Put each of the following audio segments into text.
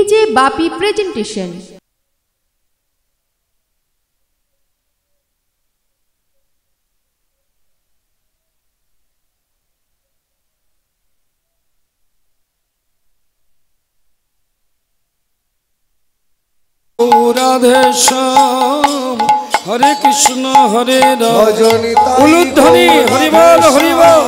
DJ বাপি presentation. Radhe শ্যাম হরে কৃষ্ণ হরে রাম উলুধ্বনি হরি বল হরি বল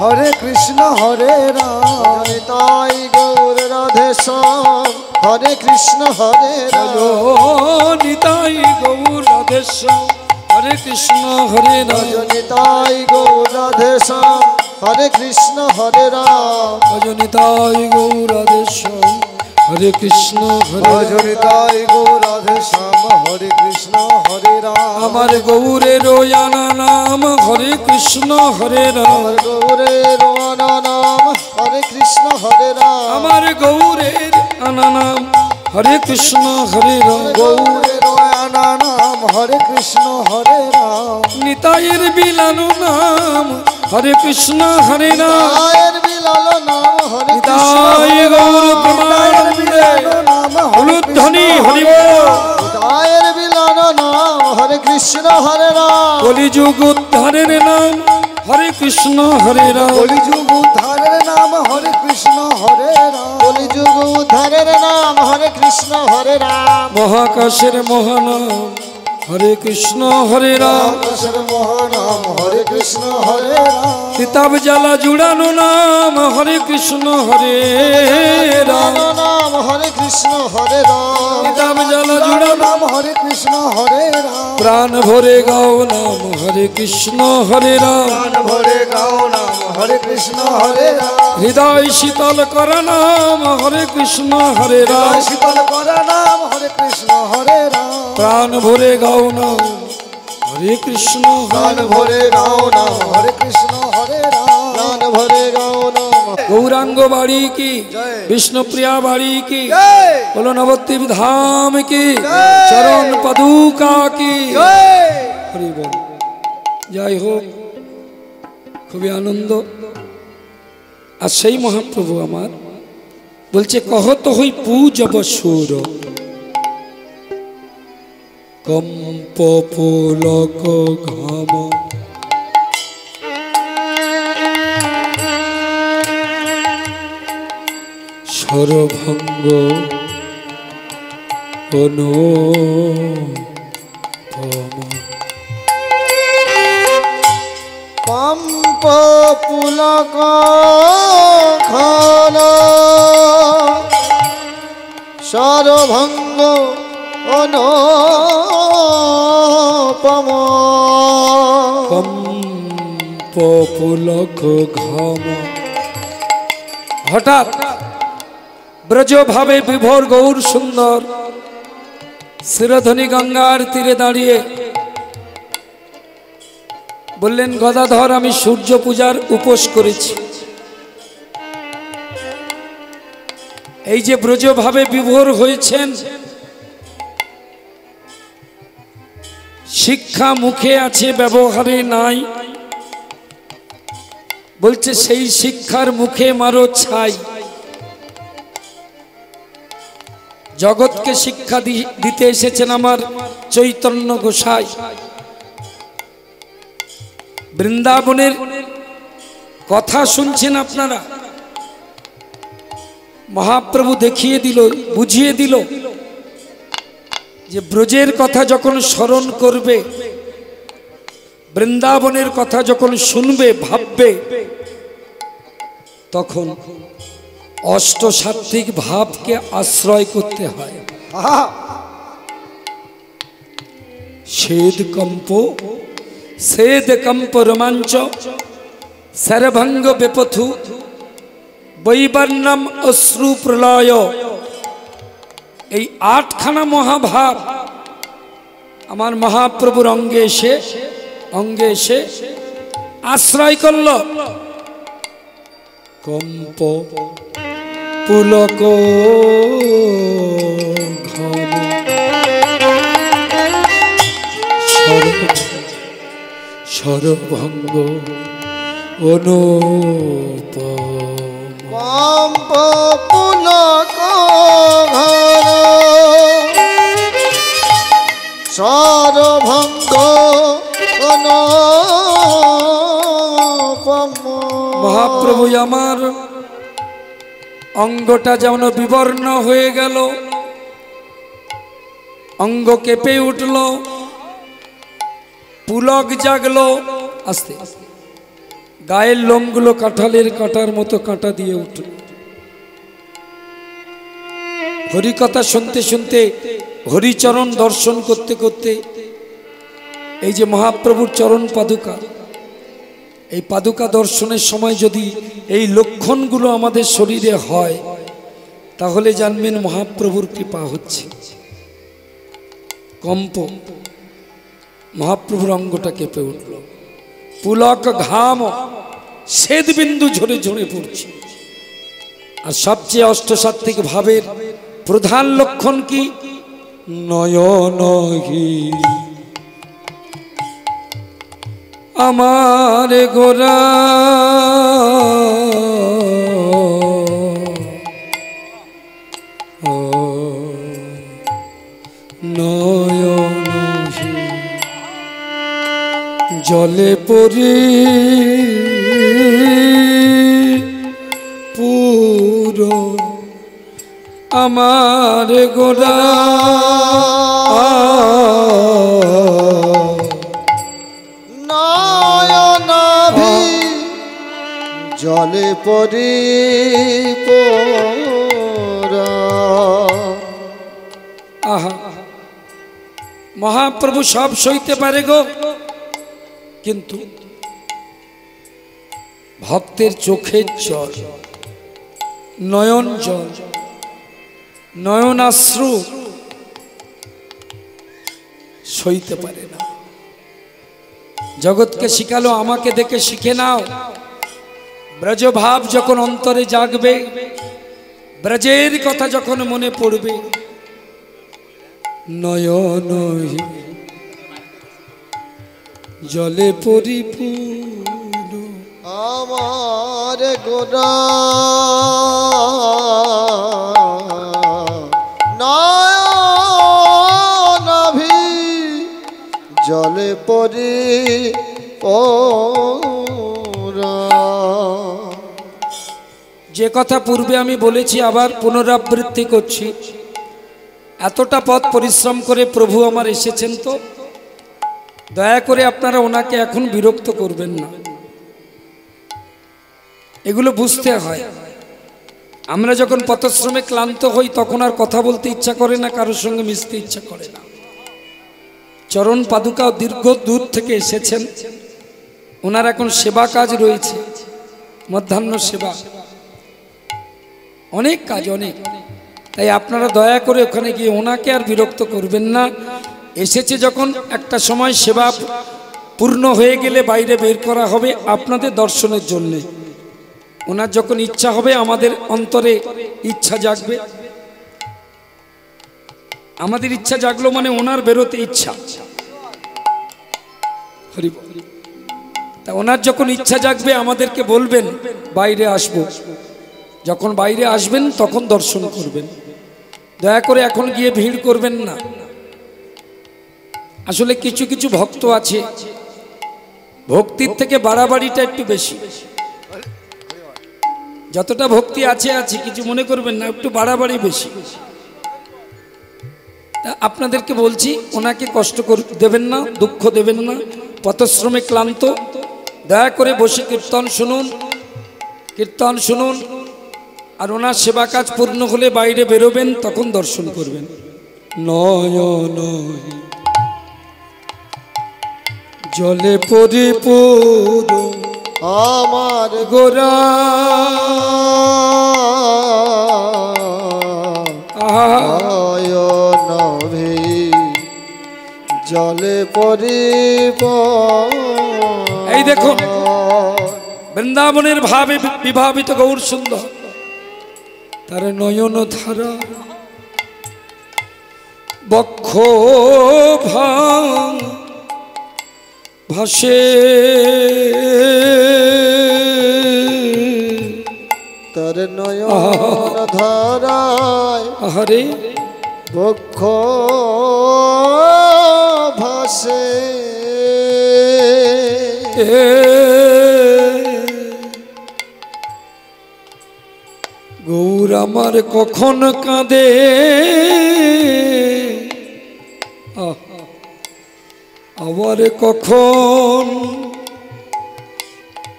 হরে কৃষ্ণ হরে রাম তাই গৌর রাধে শ্যাম হরে কৃষ্ণ হরে রাম নিতাই গৌর রাধে শ্যাম হরে কৃষ্ণ হরে রাম নিতাই গৌর রাধে শ্যাম হরে কৃষ্ণ হরে রাম নিতাই গৌর রাধে শ্যাম হরে কৃষ্ণ হরে নিতাই গৌর রাধে শ্যাম হরে কৃষ্ণ হরে রাম আমার গৌরের আনা নাম হরে কৃষ্ণ হরে রাম গৌরের আনা নাম হরে কৃষ্ণ হরে রাম আমার গৌরের আনা নাম হরে কৃষ্ণ হরে রাম গৌরের আনা নাম হরে কৃষ্ণ হরে রাম নিতাইয়ের বিলানো নাম হরে কৃষ্ণ হরে রাম নিতাইয়ের বিলানো নাম হরে নিতাই গৌর প্রেমানন্দে উলুধ্বনি হরি বল নিতাইয়ের বিলানো নাম হরে কৃষ্ণ হরে রাম কলিযুগ উদ্ধারের নাম হরে কৃষ্ণ হরে রাম কলিযুগ উদ্ধারের নাম হরে কৃষ্ণ হরে রাম কলিযুগ উদ্ধারের নাম হরে কৃষ্ণ হরে রাম মহাকাশের মহানাম হরে কৃষ্ণ হরে রাম আকাশের মহানাম হরে কৃষ্ণ হরে রাম কিতাব জ্বালা জুড়ানো নাম হরে কৃষ্ণ হরে রাম নাম হরে কৃষ্ণ হরে রাম কিতাব জ্বালা জুড়ানো নাম হরে কৃষ্ণ হরে রাম প্রাণ ভরে গাও নাম হরে কৃষ্ণ হরে রাম প্রাণ ভরে গাও নাম হরে কৃষ্ণ হরে রাম হৃদয় শীতল করা নাম হরে কৃষ্ণ হরে রাম শীতল করা নাম হরে কৃষ্ণ হরে রাম প্রাণ ভরে গাও নাম হরে কৃষ্ণ প্রাণ ভরে গাও নাম হরে কৃষ্ণ হরে রাম প্রাণ ভরে গাও নাম গৌরাঙ্গ বাড়ি কি বিষ্ণুপ্রিয়া বাড়ি কি বলো নবদ্বীপ ধাম কি চরণ পাদুকা কি হরি বল। যাই হোক, খুবই আনন্দ। আর সেই মহাপ্রভু আমার বলছে কহত হই পূজব সুর কম্প পুলক ঘাম সরভঙ্গ অনুপম কম্প পুলক ঘন সরভঙ্গ অনুপম কম্প পুলক ঘাম। হঠাৎ ব্রজ ভাবে বিভোর গৌর সুন্দর শিরোধনী গঙ্গার তীরে দাঁড়িয়ে বললেন, গদাধর, আমি সূর্য পূজার উপোস করেছি। এই যে ব্রজ ভাবে বিভোর হয়েছেন, শিক্ষা মুখে আছে ব্যবহারে নাই। বলছে সেই শিক্ষার মুখে মারো ছাই। জগৎকে শিক্ষা দিতে এসেছেন আমার চৈতন্য গোসাই। বৃন্দাবনের কথা শুনছেন আপনারা, মহাপ্রভু দেখিয়ে দিল, বুঝিয়ে দিল যে ব্রজের কথা যখন স্মরণ করবে, বৃন্দাবনের কথা যখন শুনবে, ভাববে, তখন অষ্টসাত্ত্বিক ভাবকে আশ্রয় করতে হয়। সেদ কম্প রোমাঞ্চ সরভঙ্গ বেপথু বৈবর্ণম অশ্রু প্রলয়। এই আটখানা মহাভাব আমার মহাপ্রভুর অঙ্গে এসে আশ্রয় করল। কম্প পুলক ঘাম সরভঙ্গ অনুপম। কম্প পুলক ঘাম মহাপ্রভু আমার অঙ্গটা যেমন বিবর্ণ হয়ে গেল, অঙ্গ কেঁপে উঠল, পুলক জাগলো, আস্তে গায়ের লোমগুলো কাঁঠালের কাঁটার মতো কাঁটা দিয়ে উঠল। হরিকথা শুনতে শুনতে, হরিচরণ দর্শন করতে করতে, এই যে মহাপ্রভুর চরণ পাদুকা, এই পাদুকা দর্শনের সময় যদি এই লক্ষণগুলো আমাদের শরীরে হয়, তাহলে জানবেন মহাপ্রভুর কৃপা হচ্ছে। কম্প, মহাপ্রভুর অঙ্গটা কেঁপে উঠল, পুলক ঘাম শ্বেত বিন্দু ঝরে ঝরে পড়ছে। আর সবচেয়ে অষ্টসাত্ত্বিক ভাবের প্রধান লক্ষণ কি? নয়নহি আমার গোরা নয়নহি জলে পরি পুরো আমার গোরা নয়নাভি জলে পরি পোরা। আহা, মহাপ্রভু সব সইতে পারে গো, কিন্তু ভক্তের চোখের জল, নয়ন জল, নয়নাশ্রু সইতে পারে না। জগৎকে শিখালো, আমাকে দেখে শিখে নাও। ব্রজভাব যখন অন্তরে জাগবে, ব্রজের কথা যখন মনে পড়বে, নয়নহি জলে পরিপূর্ণ আমার গোরা নয়নাভি জলে পরি পোরা। যে কথা পূর্বে আমি বলেছি, আবার পুনরাবৃত্তি করছি। এতটা পথ পরিশ্রম করে প্রভু আমার এসেছেন, তো দয়া করে আপনারা ওনাকে এখন বিরক্ত করবেন না। এগুলো বুঝতে হয়। আমরা যখন পথশ্রমে ক্লান্ত হই, তখন আর কথা বলতে ইচ্ছা করে না, কারোর সঙ্গে মিশতে ইচ্ছা করে না। চরণ পাদুকা দীর্ঘ দূর থেকে এসেছেন, ওনার এখন সেবা কাজ রয়েছে, মধ্যাহ্ন সেবা, অনেক কাজ, অনেক। তাই আপনারা দয়া করে ওখানে গিয়ে ওনাকে আর বিরক্ত করবেন না। এসেছে যখন, একটা সময় সেবা পূর্ণ হয়ে গেলে বাইরে বের করা হবে আপনাদের দর্শনের জন্য। ওনার যখন ইচ্ছা হবে, আমাদের অন্তরে ইচ্ছা জাগবে। আমাদের ইচ্ছা জাগলো মানে ওনার বেরোতে ইচ্ছা। হরি বল। তা ওনার যখন ইচ্ছা জাগবে, আমাদেরকে বলবেন বাইরে আসব। যখন বাইরে আসবেন তখন দর্শন করবেন। দয়া করে এখন গিয়ে ভিড় করবেন না। আসলে কিছু কিছু ভক্ত আছে, ভক্তির থেকে বাড়াবাড়িটা একটু বেশি। যতটা ভক্তি আছে আছে, কিছু মনে করবেন না, একটু বাড়াবাড়ি বেশি। তা আপনাদেরকে বলছি, ওনাকে কষ্ট দেবেন না, দুঃখ দেবেন না। পথশ্রমে ক্লান্ত, দয়া করে বসে কীর্তন শুনুন, কীর্তন শুনুন। আর ওনার সেবা কাজ পূর্ণ হলে বাইরে বেরোবেন, তখন দর্শন করবেন। নয়ন জলে পরিপূর্ণ আমার গোরা নয়নাভি জলে পরি পোরা। এই দেখুন, বৃন্দাবনের ভাবে বিভাবিত গৌর সুন্দর, তার নয়ন ধারা বক্ষ ভাসে, তার নয়ন ধারায় আহারে বক্ষ ভাসে। গৌর আমার কখন কাঁদে আবার কখন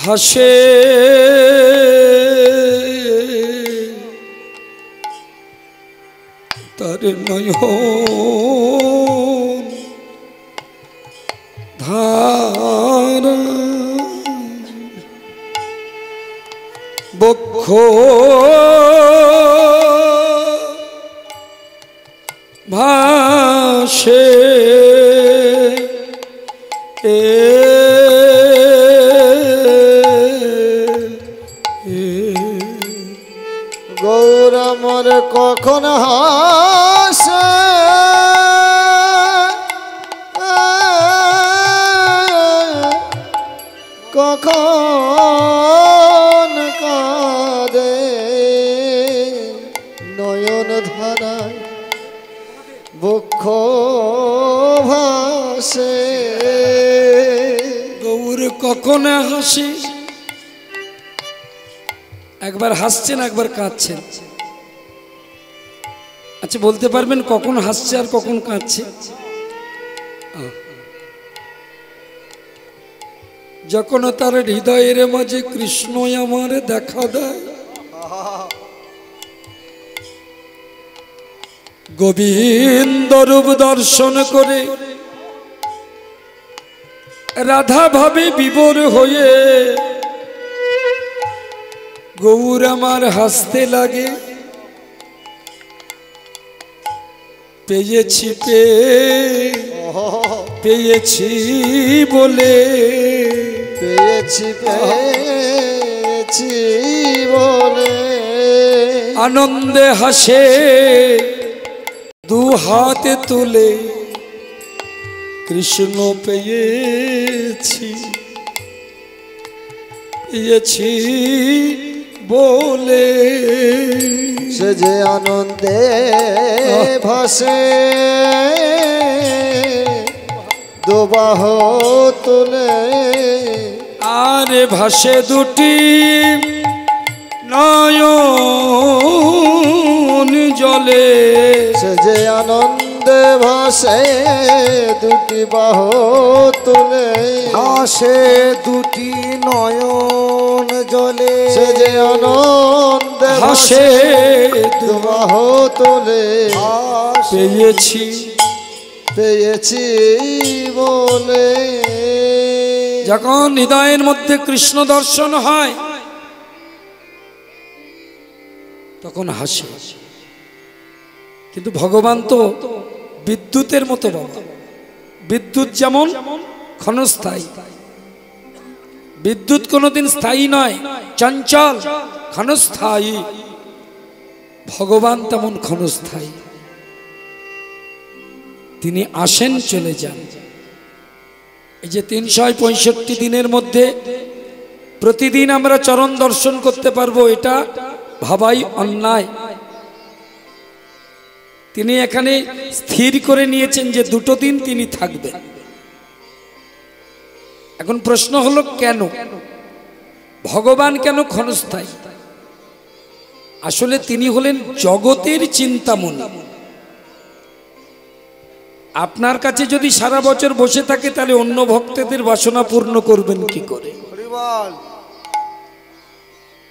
হাসে তার নয়ন ধারা বক্ষ ভাসে গৌর আমার কখন হাসে কখন কাঁদে নয়ন ধারায় বক্ষ ভাসে গৌর কখন হাসে একবার হাসছেন একবার কাঁদছেন আচ্ছা বলতে পারবেন কখন হাসছে আর কখন কাঁদছে যখন তার হৃদয়ের মাঝে কৃষ্ণ আমার দেখা দেয় গোবিন্দ রূপ দর্শন করে রাধা ভাবে বিভোর হয়ে গৌর আমার হাসতে লাগে পেয়েছি পেয়েছি বলে পেয়েছি পেয়েছি বলে আনন্দে হাসে দু হাতে তুলে কৃষ্ণ পেয়েছি পেয়েছি বলে সে যে আনন্দে ভাসে দুবাহ তুলে আর ভাসে দুটি নয়ন জলে সে যে আনন্দে ভাসে দুটি বাহ তুলে ভাসে দুটি নয়ন জলে সে যে আনন্দে ভাসে দুবাহ তুলে পেয়েছি পেয়েছি বলে যখন হৃদয়ের মধ্যে কৃষ্ণ দর্শন হয় তখন হাসে কিন্তু ভগবান তো বিদ্যুতের মতো বাবা বিদ্যুৎ যেমন ক্ষণস্থায়ী বিদ্যুৎ কোনোদিন স্থায়ী নয় চঞ্চল ক্ষণস্থায়ী ভগবান তেমন ক্ষণস্থায়ী তিনি আসেন চলে যান এই যে 365 দিনের মধ্যে প্রতিদিন আমরা চরণ দর্শন করতে পারবো এটা ভাবাই অন্যায় তিনি এখানে স্থির করে নিয়েছেন যে দুটো দিন তিনি থাকবেন এখন প্রশ্ন হলো কেন ভগবান কেন ক্ষণস্থায়ী আসলে তিনি হলেন জগতের চিন্তামণি আপনার কাছে যদি সারা বছর বসে থাকে তাহলে অন্য ভক্তদের বাসনা পূর্ণ করবেন কি করে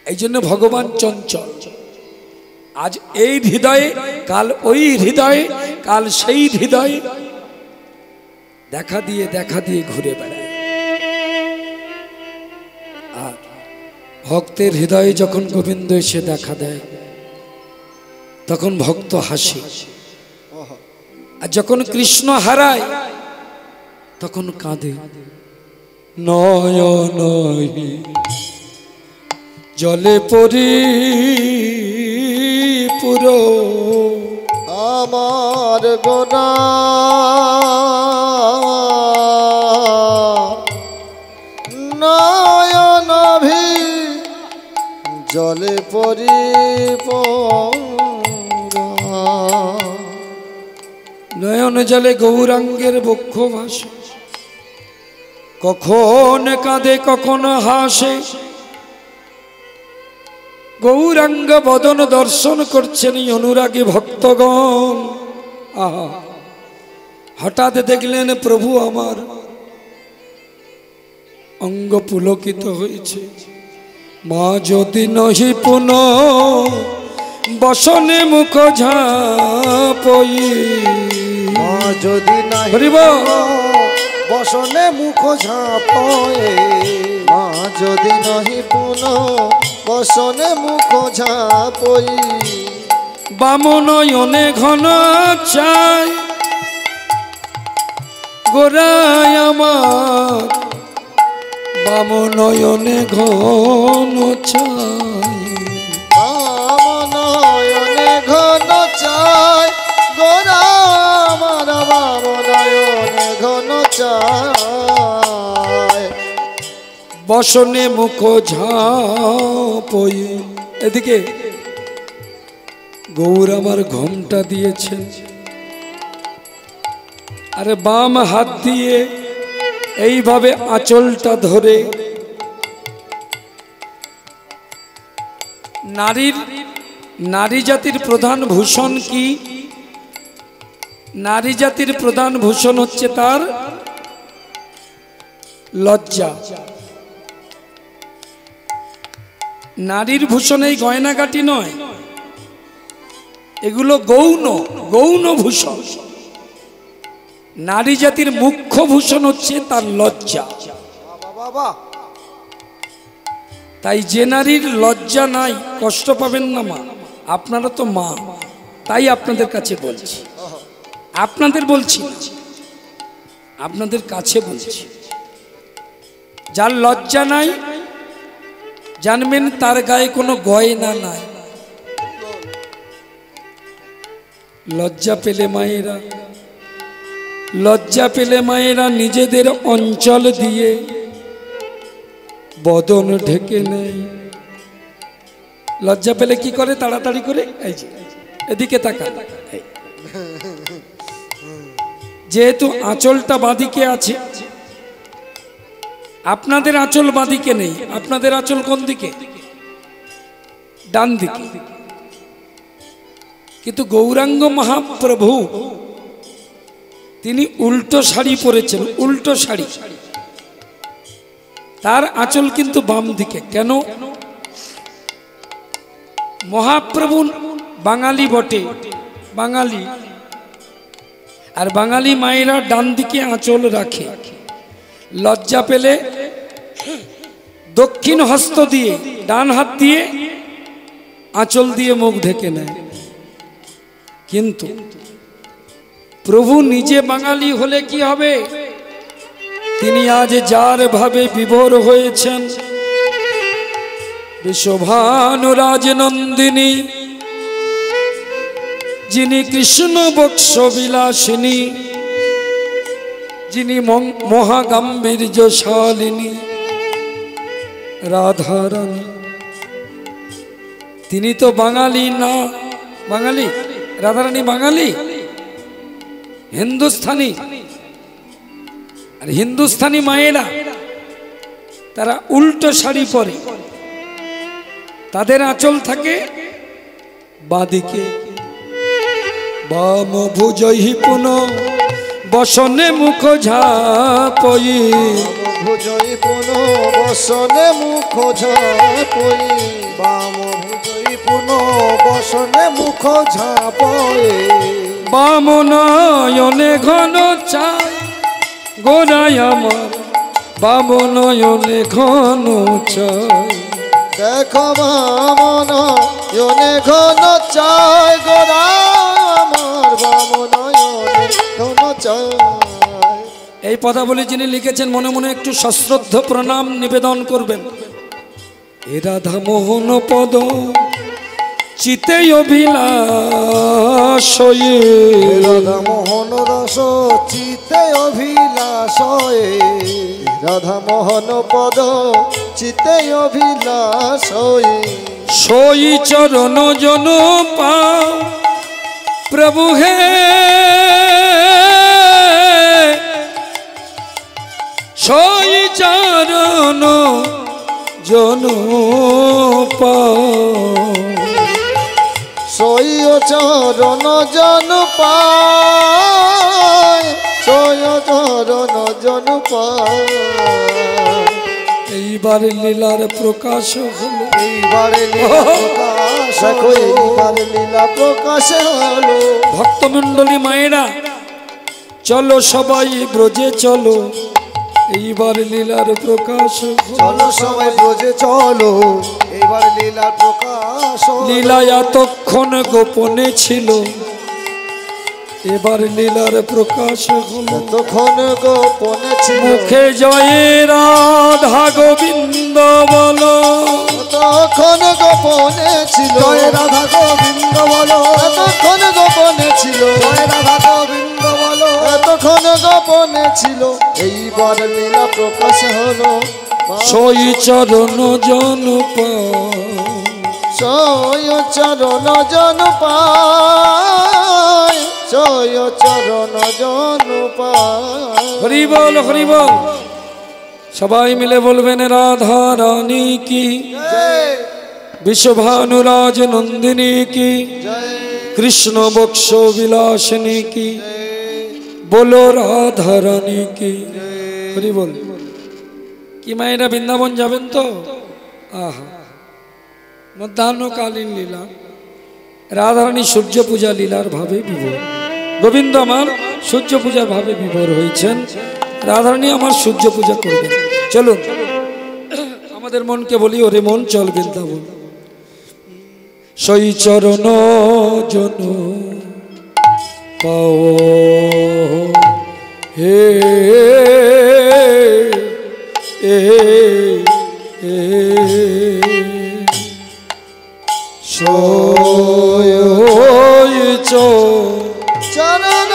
এই জন্য ভগবান চঞ্চল আজ এই হৃদয়ে কাল ওই হৃদয়ে কাল সেই হৃদয়ে দেখা দিয়ে ঘুরে বেড়ায় আর ভক্তের হৃদয়ে যখন গোবিন্দ এসে দেখা দেয় তখন ভক্ত হাসে আর যখন কৃষ্ণ হারায় তখন কাঁদে নয়ন জলে পরিপূর আমার গোনা নয়নভি জলে পরিপূরা নয়ন জলে গৌরাঙ্গের বক্ষ ভাসে কখন কাঁদে কখন হাসে গৌরাঙ্গ বদন দর্শন করছেন এই অনুরাগী ভক্তগণ। আহা, হঠাৎ দেখলেন প্রভু আমার অঙ্গ পুলকিত হয়েছে। মা যদি নহি পুন বসনে মুখ ঝাপই, মা যদি নাহি হরিব বসনে মুখ ঝাপয়ে, মা যদি নাহি পুন বসনে মুখ ঝাপই, বামনয়নে ঘন চাই গোরায় আমার, বামনয়নে ঘন চাই, বামনয়নে ঘন চাই গোরা আমার, বামনয়নে ঘন চাই, বসনে মুখ ঝাপই। এদিকে গৌর আমার ঘোমটা দিয়েছেন, আরে বাম হাত দিয়ে এইভাবে আঁচলটা ধরে। নারী জাতির প্রধান ভূষণ কি? নারী জাতির প্রধান ভূষণ হচ্ছে তার লজ্জা। নারীর ভূষণ এই গয়নাগাটি নয়, এগুলো গৌণ গৌণ ভূষণ। নারী জাতির মুখ্য ভূষণ হচ্ছে তার লজ্জা। তাই যে নারীর লজ্জা নাই, কষ্ট পাবেন না মা, আপনারা তো মা, তাই আপনাদের কাছে বলছি, আপনাদের বলছি না, আপনাদের কাছে বলছি। যার লজ্জা নাই জানবেন তার গায়ে কোনো গয়না নাই। লজ্জা পেলে মায়েরা, লজ্জা পেলে মায়েরা নিজেদের অঞ্চল দিয়ে বদন ঢেকে নেয়। লজ্জা পেলে কি করে? তাড়াতাড়ি করে এই যে এদিকে তাকা। যেহেতু আঁচলটা বাঁদিকে আছে, আপনাদের আঁচল বাঁদিকে নেই, আপনাদের আঁচল কোন দিকে? ডান দিকে। কিন্তু গৌরাঙ্গ মহাপ্রভু তিনি উল্টো শাড়ি পরেছেন, উল্টো শাড়ি, তার আঁচল কিন্তু বাম দিকে। কেন? মহাপ্রভু বাঙালি বটে, বাঙালি, আর বাঙালি মায়েরা ডান দিকে আঁচল রাখে। লজ্জা পেলে দক্ষিণ হস্ত দিয়ে, ডান হাত দিয়ে আঁচল দিয়ে মুখ ঢেকে নেয়। কিন্তু প্রভু নিজে বাঙালি হলে কি হবে? তিনি আজ যার ভাবে বিভোর হয়েছেন, বিশ্বভানু রাজনন্দিনী, যিনি কৃষ্ণ বক্ষ বিলাসিনী, যিনি মহাগাম্ভীর্যশালিনী রাধারানী, তিনি তো বাঙালি না। বাঙালি রাধারানী বাঙালি, হিন্দুস্থানি। আর হিন্দুস্থানি মায়েরা তারা উল্টো শাড়ি পরে, তাদের আঁচল থাকে বাঁদিকে। বাম ভুজহি পুন বসনে মুখ ঝাপই, ভুজই পুন বসনে মুখ ঝাপই, বাম ভুজই পুন বসনে মুখ ঝাপই, বাম নয়নে ঘন চাই গোরাই আমার, বাম নয়নে ঘন চাই। দেখো বামন নয়নে ঘন চাই গোরা আমার, বামন নয়নে ঘন চাই। এই পদাবলী যিনি লিখেছেন মনে মনে একটু সশ্রদ্ধ প্রণাম নিবেদন করবেন। এ রাধা মোহন পদ চিতে অভিলাষ, রাধা মোহন রস চিতে অভিলাষ, রাধা মোহন পদ চিতে অভিলাষ, সই চরণ জন পাও প্রভু হে, সই চরণ জন সই চরণ জন পায়, সই চরণ জন পায়। এইবার লীলার প্রকাশ হলো, এইবারে লীলা প্রকাশ, দেখো এইবার লীলা প্রকাশ হলো। ভক্তমণ্ডলী মায়েরা চলো সবাই ব্রজে চলো, এইবার লীলার প্রকাশ হলো। চলো সবাই ব্রজে চলো, এইবার লীলার প্রকাশ হলো। লীলা এতক্ষণ গোপনে ছিল, এবার লীলার প্রকাশ হলো। তখন গোপনে ছিল, মুখে জয় রাধা গোবিন্দ বলো, তখন গোপনে ছিল। জয় রাধা গোবিন্দ বলো, তখন গোপনে ছিল। জয় রাধা গোবিন্দ বলো, তখন গোপনে ছিল। এইবার লীলা প্রকাশ হলো। সই চরণ জন সয় চরণ জন পায়, সয় চরণ জন পায়। হরি বল হরি বল। সবাই মিলে বলবেন রাধা রানী কি, জয় বিশ্বভানুরাজ নন্দিনী কি, জয় কৃষ্ণ বক্ষ বিলাসিনী কি, বলো রাধা রানী কি। হরি বল। কি মায়েরা বৃন্দাবন যাবেন তো? আহা, মধ্যাহ্নকালীন লীলা, রাধারানী সূর্য পূজা লীলার ভাবে বিভোর। গোবিন্দ আমার সূর্য পূজার ভাবে বিভোর হয়েছেন, রাধারানী আমার সূর্য পূজা করবেন। চলুন আমাদের মনকে বলি, ওরে মন চল বৃন্দাবন। সই চরণ জন পাও হে এ চরণ